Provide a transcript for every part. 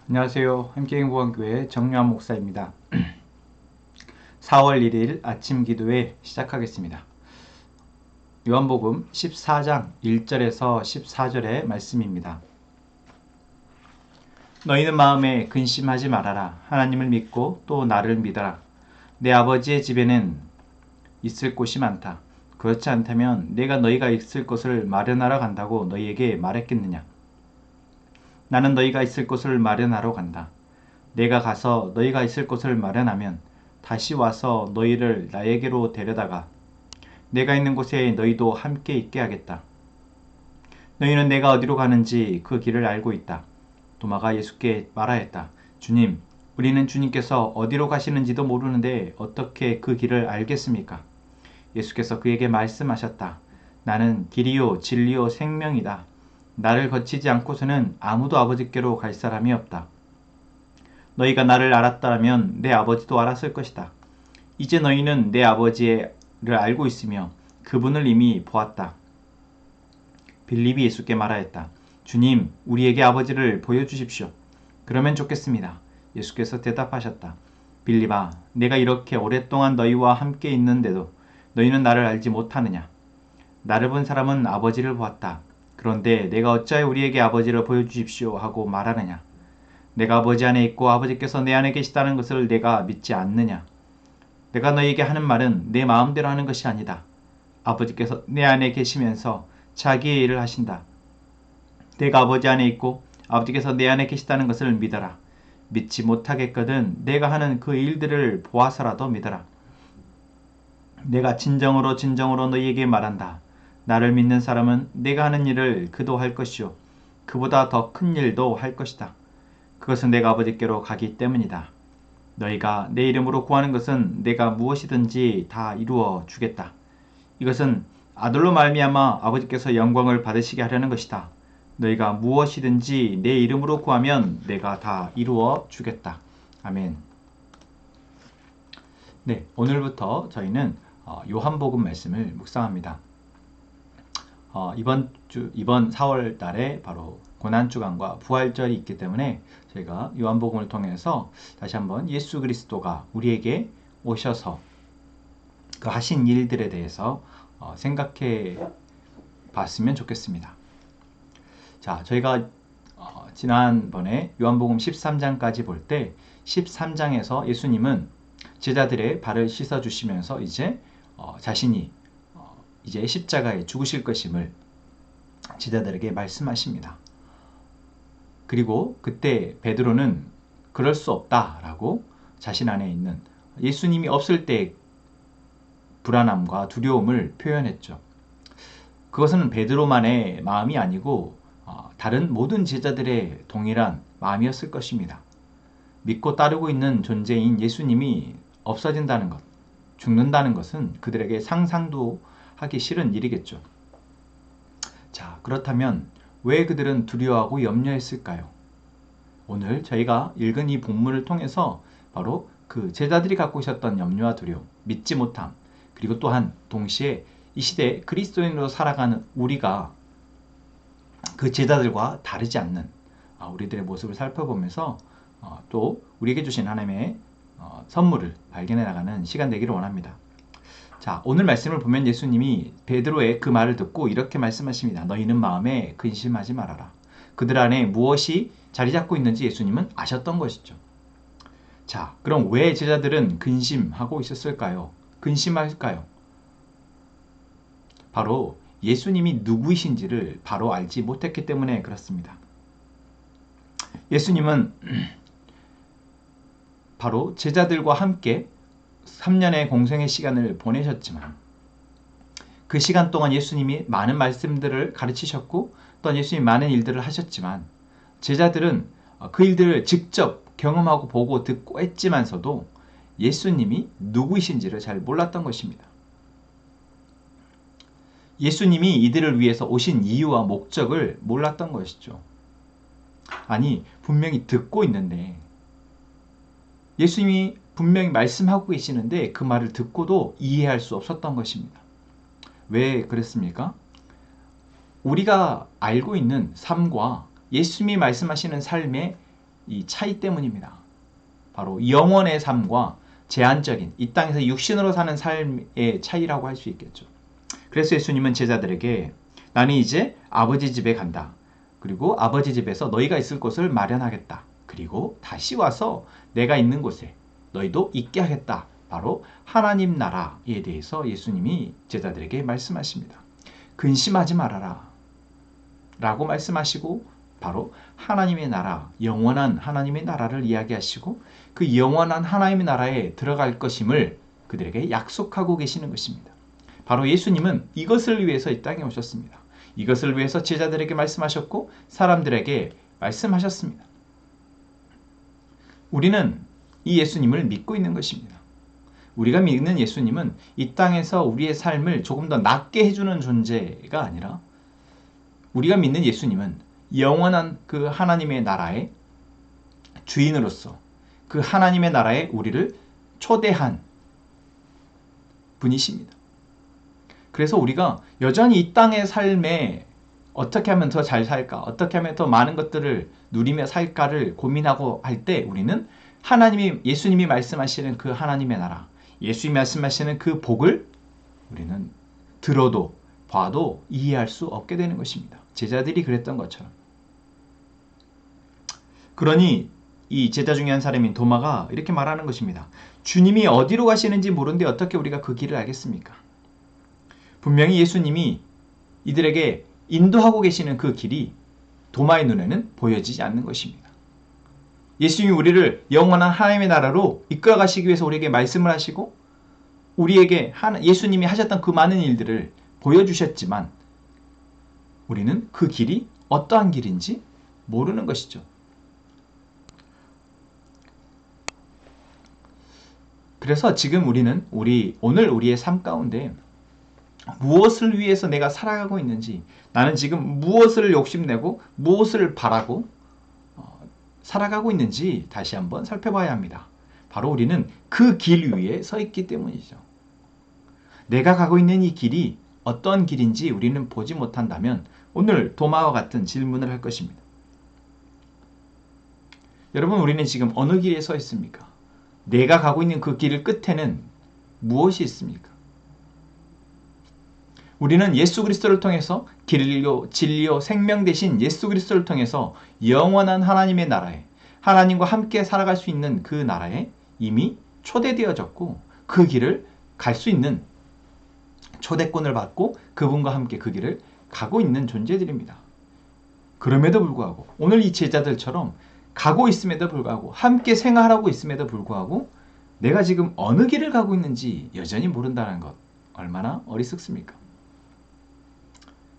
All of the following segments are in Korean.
안녕하세요. 함께행복한교회 정유한 목사입니다. 4월 1일 아침 기도회 시작하겠습니다. 요한복음 14장 1절에서 14절의 말씀입니다. 너희는 마음에 근심하지 말아라. 하나님을 믿고 또 나를 믿어라. 내 아버지의 집에는 있을 곳이 많다. 그렇지 않다면 내가 너희가 있을 곳을 마련하러 간다고 너희에게 말했겠느냐. 나는 너희가 있을 곳을 마련하러 간다. 내가 가서 너희가 있을 곳을 마련하면 다시 와서 너희를 나에게로 데려다가 내가 있는 곳에 너희도 함께 있게 하겠다. 너희는 내가 어디로 가는지 그 길을 알고 있다. 도마가 예수께 말하였다. 주님, 우리는 주님께서 어디로 가시는지도 모르는데 어떻게 그 길을 알겠습니까? 예수께서 그에게 말씀하셨다. 나는 길이요 진리요 생명이다. 나를 거치지 않고서는 아무도 아버지께로 갈 사람이 없다. 너희가 나를 알았다면 내 아버지도 알았을 것이다. 이제 너희는 내 아버지를 알고 있으며 그분을 이미 보았다. 빌립이 예수께 말하였다. 주님, 우리에게 아버지를 보여주십시오. 그러면 좋겠습니다. 예수께서 대답하셨다. 빌립아, 내가 이렇게 오랫동안 너희와 함께 있는데도 너희는 나를 알지 못하느냐? 나를 본 사람은 아버지를 보았다. 그런데 내가 어찌하여 우리에게 아버지를 보여주십시오 하고 말하느냐? 내가 아버지 안에 있고 아버지께서 내 안에 계시다는 것을 내가 믿지 않느냐? 내가 너희에게 하는 말은 내 마음대로 하는 것이 아니다. 아버지께서 내 안에 계시면서 자기의 일을 하신다. 내가 아버지 안에 있고 아버지께서 내 안에 계시다는 것을 믿어라. 믿지 못하겠거든 내가 하는 그 일들을 보아서라도 믿어라. 내가 진정으로 너희에게 말한다. 나를 믿는 사람은 내가 하는 일을 그도 할 것이요 그보다 더 큰 일도 할 것이다. 그것은 내가 아버지께로 가기 때문이다. 너희가 내 이름으로 구하는 것은 내가 무엇이든지 다 이루어 주겠다. 이것은 아들로 말미암아 아버지께서 영광을 받으시게 하려는 것이다. 너희가 무엇이든지 내 이름으로 구하면 내가 다 이루어 주겠다. 아멘. 네, 오늘부터 저희는 요한복음 말씀을 묵상합니다. 이번 4월 달에 바로 고난주간과 부활절이 있기 때문에 저희가 요한복음을 통해서 다시 한번 예수 그리스도가 우리에게 오셔서 그 하신 일들에 대해서 생각해 봤으면 좋겠습니다. 자, 저희가 지난번에 요한복음 13장까지 볼 때 13장에서 예수님은 제자들의 발을 씻어 주시면서 이제 자신이 이제 십자가에 죽으실 것임을 제자들에게 말씀하십니다. 그리고 그때 베드로는 그럴 수 없다라고 자신 안에 있는 예수님이 없을 때 불안함과 두려움을 표현했죠. 그것은 베드로만의 마음이 아니고 다른 모든 제자들의 동일한 마음이었을 것입니다. 믿고 따르고 있는 존재인 예수님이 없어진다는 것, 죽는다는 것은 그들에게 상상도 하기 싫은 일이겠죠. 자, 그렇다면 왜 그들은 두려워하고 염려했을까요? 오늘 저희가 읽은 이 본문을 통해서 바로 그 제자들이 갖고 있었던 염려와 두려움, 믿지 못함, 그리고 또한 동시에 이 시대에 그리스도인으로 살아가는 우리가 그 제자들과 다르지 않는 우리들의 모습을 살펴보면서 또 우리에게 주신 하나님의 선물을 발견해 나가는 시간 되기를 원합니다. 자, 오늘 말씀을 보면 예수님이 베드로의 그 말을 듣고 이렇게 말씀하십니다. 너희는 마음에 근심하지 말아라. 그들 안에 무엇이 자리 잡고 있는지 예수님은 아셨던 것이죠. 자, 그럼 왜 제자들은 근심하고 있었을까요? 근심할까요? 바로 예수님이 누구이신지를 바로 알지 못했기 때문에 그렇습니다. 예수님은 바로 제자들과 함께 3년의 공생의 시간을 보내셨지만 그 시간 동안 예수님이 많은 말씀들을 가르치셨고 또한 예수님이 많은 일들을 하셨지만 제자들은 그 일들을 직접 경험하고 보고 듣고 했지만서도 예수님이 누구이신지를 잘 몰랐던 것입니다. 예수님이 이들을 위해서 오신 이유와 목적을 몰랐던 것이죠. 아니, 분명히 듣고 있는데 예수님이 분명히 말씀하고 계시는데 그 말을 듣고도 이해할 수 없었던 것입니다. 왜 그랬습니까? 우리가 알고 있는 삶과 예수님이 말씀하시는 삶의 이 차이 때문입니다. 바로 영원의 삶과 제한적인 이 땅에서 육신으로 사는 삶의 차이라고 할 수 있겠죠. 그래서 예수님은 제자들에게 나는 이제 아버지 집에 간다. 그리고 아버지 집에서 너희가 있을 곳을 마련하겠다. 그리고 다시 와서 내가 있는 곳에 너희도 있게 하겠다. 바로 하나님 나라에 대해서 예수님이 제자들에게 말씀하십니다. 근심하지 말아라 라고 말씀하시고 바로 하나님의 나라, 영원한 하나님의 나라를 이야기하시고 그 영원한 하나님의 나라에 들어갈 것임을 그들에게 약속하고 계시는 것입니다. 바로 예수님은 이것을 위해서 이 땅에 오셨습니다. 이것을 위해서 제자들에게 말씀하셨고 사람들에게 말씀하셨습니다. 우리는 이 예수님을 믿고 있는 것입니다. 우리가 믿는 예수님은 이 땅에서 우리의 삶을 조금 더 낫게 해주는 존재가 아니라 우리가 믿는 예수님은 영원한 그 하나님의 나라의 주인으로서 그 하나님의 나라에 우리를 초대한 분이십니다. 그래서 우리가 여전히 이 땅의 삶에 어떻게 하면 더 잘 살까, 어떻게 하면 더 많은 것들을 누리며 살까를 고민하고 할 때 우리는 예수님이 말씀하시는 그 하나님의 나라, 예수님이 말씀하시는 그 복을 우리는 들어도 봐도 이해할 수 없게 되는 것입니다. 제자들이 그랬던 것처럼. 그러니 이 제자 중에 한 사람인 도마가 이렇게 말하는 것입니다. 주님이 어디로 가시는지 모르는데 어떻게 우리가 그 길을 알겠습니까? 분명히 예수님이 이들에게 인도하고 계시는 그 길이 도마의 눈에는 보여지지 않는 것입니다. 예수님이 우리를 영원한 하나님의 나라로 이끌어 가시기 위해서 우리에게 말씀을 하시고 우리에게 예수님이 하셨던 그 많은 일들을 보여주셨지만 우리는 그 길이 어떠한 길인지 모르는 것이죠. 그래서 지금 우리는 오늘 우리의 삶 가운데 무엇을 위해서 내가 살아가고 있는지, 나는 지금 무엇을 욕심내고 무엇을 바라고 살아가고 있는지 다시 한번 살펴봐야 합니다. 바로 우리는 그 길 위에 서 있기 때문이죠. 내가 가고 있는 이 길이 어떤 길인지 우리는 보지 못한다면 오늘 도마와 같은 질문을 할 것입니다. 여러분, 우리는 지금 어느 길에 서 있습니까? 내가 가고 있는 그 길 끝에는 무엇이 있습니까? 우리는 예수 그리스도를 통해서 길이요 진리요 생명 되신 예수 그리스도를 통해서 영원한 하나님의 나라에, 하나님과 함께 살아갈 수 있는 그 나라에 이미 초대되어졌고 그 길을 갈 수 있는 초대권을 받고 그분과 함께 그 길을 가고 있는 존재들입니다. 그럼에도 불구하고 오늘 이 제자들처럼 가고 있음에도 불구하고 함께 생활하고 있음에도 불구하고 내가 지금 어느 길을 가고 있는지 여전히 모른다는 것, 얼마나 어리석습니까?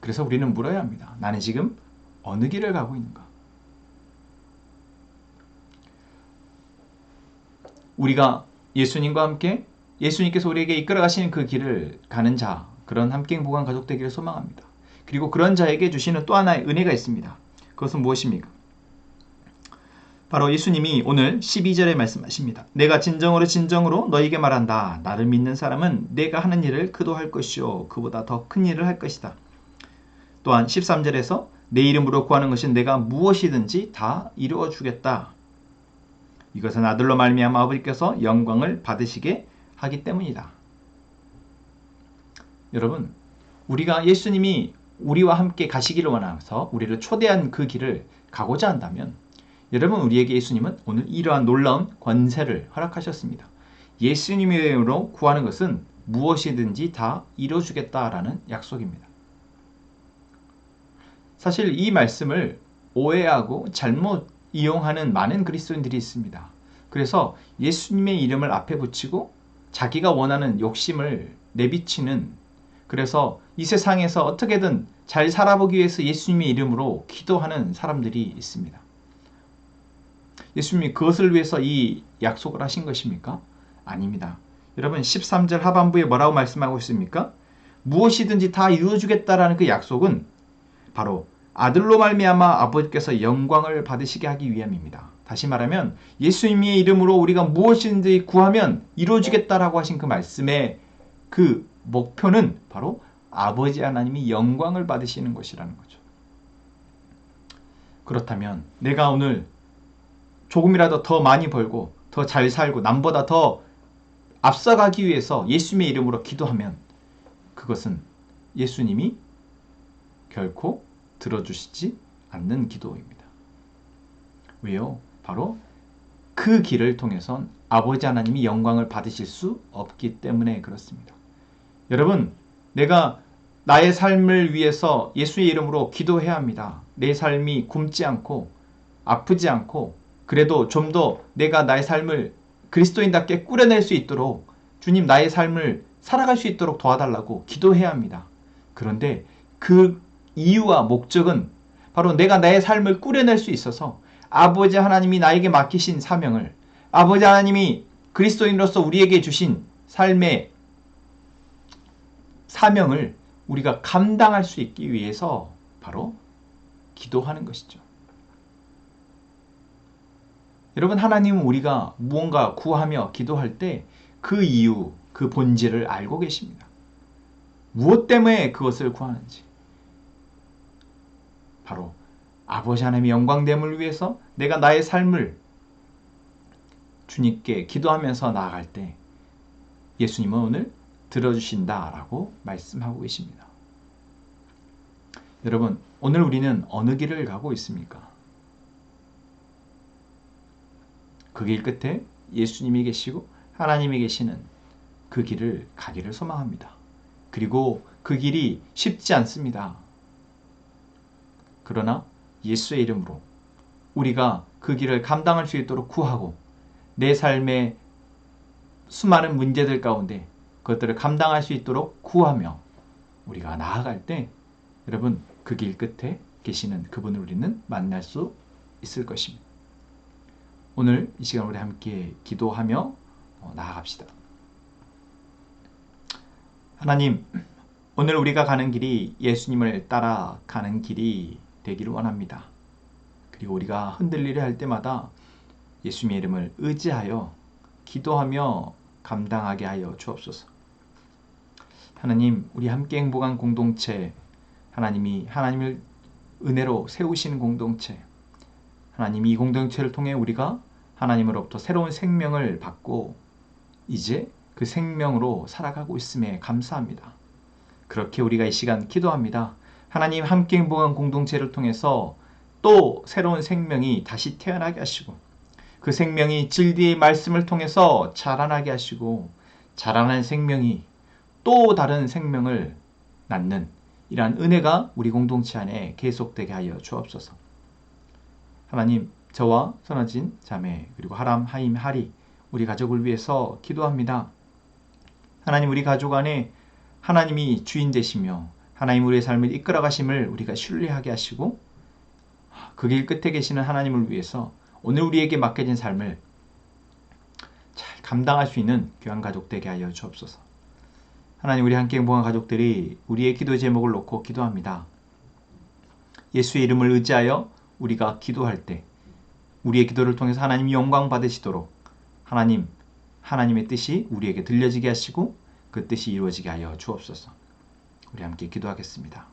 그래서 우리는 물어야 합니다. 나는 지금 어느 길을 가고 있는가? 우리가 예수님과 함께 예수님께서 우리에게 이끌어 가시는 그 길을 가는 자, 그런 함께 행복한 가족 되기를 소망합니다. 그리고 그런 자에게 주시는 또 하나의 은혜가 있습니다. 그것은 무엇입니까? 바로 예수님이 오늘 12절에 말씀하십니다. 내가 진정으로 너희에게 말한다. 나를 믿는 사람은 내가 하는 일을 그도 할 것이요 그보다 더 큰 일을 할 것이다. 또한 13절에서 내 이름으로 구하는 것은 내가 무엇이든지 다 이루어 주겠다. 이것은 아들로 말미암아 아버지께서 영광을 받으시게 하기 때문이다. 여러분, 우리가 예수님이 우리와 함께 가시기를 원해서 우리를 초대한 그 길을 가고자 한다면 여러분, 우리에게 예수님은 오늘 이러한 놀라운 권세를 허락하셨습니다. 예수님의 이름으로 구하는 것은 무엇이든지 다 이루어주겠다라는 약속입니다. 사실 이 말씀을 오해하고 잘못 이용하는 많은 그리스도인들이 있습니다. 그래서 예수님의 이름을 앞에 붙이고 자기가 원하는 욕심을 내비치는, 그래서 이 세상에서 어떻게든 잘 살아보기 위해서 예수님의 이름으로 기도하는 사람들이 있습니다. 예수님이 그것을 위해서 이 약속을 하신 것입니까? 아닙니다. 여러분, 13절 하반부에 뭐라고 말씀하고 있습니까? 무엇이든지 다 이루어주겠다라는 그 약속은 바로 아들로 말미암아 아버지께서 영광을 받으시게 하기 위함입니다. 다시 말하면 예수님의 이름으로 우리가 무엇이든지 구하면 이루어지겠다라고 하신 그 말씀의 그 목표는 바로 아버지 하나님이 영광을 받으시는 것이라는 거죠. 그렇다면 내가 오늘 조금이라도 더 많이 벌고 더 잘 살고 남보다 더 앞서가기 위해서 예수님의 이름으로 기도하면 그것은 예수님이 결코 들어주시지 않는 기도입니다. 왜요? 바로 그 길을 통해선 아버지 하나님이 영광을 받으실 수 없기 때문에 그렇습니다. 여러분, 내가 나의 삶을 위해서 예수의 이름으로 기도해야 합니다. 내 삶이 굶지 않고 아프지 않고 그래도 좀 더 내가 나의 삶을 그리스도인답게 꾸려낼 수 있도록 주님 나의 삶을 살아갈 수 있도록 도와달라고 기도해야 합니다. 그런데 그 이유와 목적은 바로 내가 나의 삶을 꾸려낼 수 있어서 아버지 하나님이 나에게 맡기신 사명을 아버지 하나님이 그리스도인으로서 우리에게 주신 삶의 사명을 우리가 감당할 수 있기 위해서 바로 기도하는 것이죠. 여러분, 하나님은 우리가 무언가 구하며 기도할 때 그 이유, 그 본질을 알고 계십니다. 무엇 때문에 그것을 구하는지. 바로 아버지 하나님의 영광됨을 위해서 내가 나의 삶을 주님께 기도하면서 나아갈 때 예수님은 오늘 들어주신다라고 말씀하고 계십니다. 여러분, 오늘 우리는 어느 길을 가고 있습니까? 그 길 끝에 예수님이 계시고 하나님이 계시는 그 길을 가기를 소망합니다. 그리고 그 길이 쉽지 않습니다. 그러나 예수의 이름으로 우리가 그 길을 감당할 수 있도록 구하고 내 삶의 수많은 문제들 가운데 그것들을 감당할 수 있도록 구하며 우리가 나아갈 때 여러분 그 길 끝에 계시는 그분을 우리는 만날 수 있을 것입니다. 오늘 이 시간 우리 함께 기도하며 나아갑시다. 하나님, 오늘 우리가 가는 길이 예수님을 따라가는 길이 되기를 원합니다. 그리고 우리가 흔들리려 할 때마다 예수님의 이름을 의지하여 기도하며 감당하게 하여 주옵소서. 하나님, 우리 함께 행복한 공동체, 하나님이 하나님을 은혜로 세우신 공동체, 하나님 이 공동체를 통해 우리가 하나님으로부터 새로운 생명을 받고 이제 그 생명으로 살아가고 있음에 감사합니다. 그렇게 우리가 이 시간 기도합니다. 하나님 함께 행복한 공동체를 통해서 또 새로운 생명이 다시 태어나게 하시고 그 생명이 진리의 말씀을 통해서 자라나게 하시고 자라난 생명이 또 다른 생명을 낳는 이러한 은혜가 우리 공동체 안에 계속되게 하여 주옵소서. 하나님, 저와 선아진 자매 그리고 하람, 하임, 하리 우리 가족을 위해서 기도합니다. 하나님, 우리 가족 안에 하나님이 주인 되시며 하나님 우리의 삶을 이끌어 가심을 우리가 신뢰하게 하시고 그 길 끝에 계시는 하나님을 위해서 오늘 우리에게 맡겨진 삶을 잘 감당할 수 있는 귀한 가족 되게 하여 주옵소서. 하나님, 우리 함께 행복한 가족들이 우리의 기도 제목을 놓고 기도합니다. 예수의 이름을 의지하여 우리가 기도할 때 우리의 기도를 통해서 하나님이 영광 받으시도록 하나님의 뜻이 우리에게 들려지게 하시고 그 뜻이 이루어지게 하여 주옵소서. 우리 함께 기도하겠습니다.